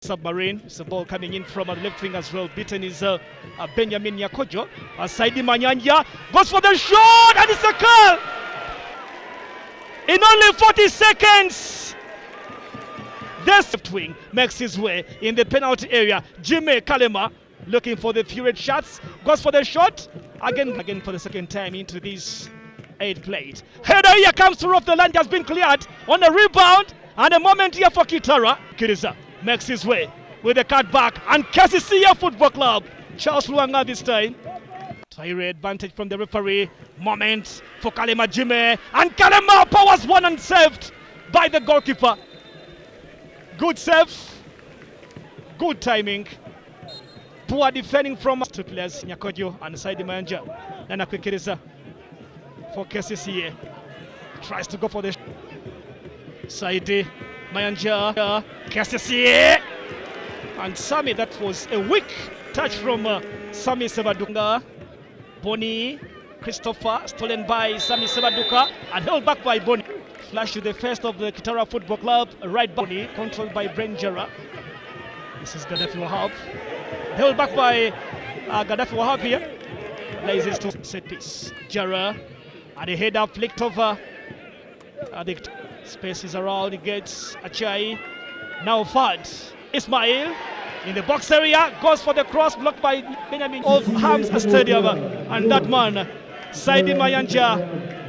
Submarine. It's a ball coming in from the left wing as well. Beaten is Benjamin Nyakojo. Saidi Manyanja goes for the shot, and it's a goal! In only 40 seconds, this left wing makes his way in the penalty area. Jimmy Kalema looking for the furious shots, goes for the shot, again for the second time into this 8 plate. Header here comes through off the line, has been cleared on a rebound, and a moment here for Kitara. Kirisa makes his way with a cutback, and KCCA Football Club, Charles Luanga this time. Tire advantage from the referee. Moment for Kalema Jimmy, and Kalema powers one and saved by the goalkeeper. Good save, good timing. Poor defending from 2 players, Nyakojo and Saidi Manja. Then a quick Kirisa for KCCA. Tries to go for the Saidi Mayanja, KCCA, and Sami. That was a weak touch from Sami Sebadunga. Boni, Christopher, stolen by Sami Sebaduka and held back by Boni. Flash to the first of the Kitara Football Club, right Boni, controlled by Brenjara. This is Gaddafi Wahab. Held back by Gaddafi Wahab here. Plays to set piece. Jara, and the header flicked over. The space is around, he gets Achai. Now Fad. Ismail in the box area, goes for the cross, blocked by Benjamin of Hams Stadium. And that man, Saidi Mayanja,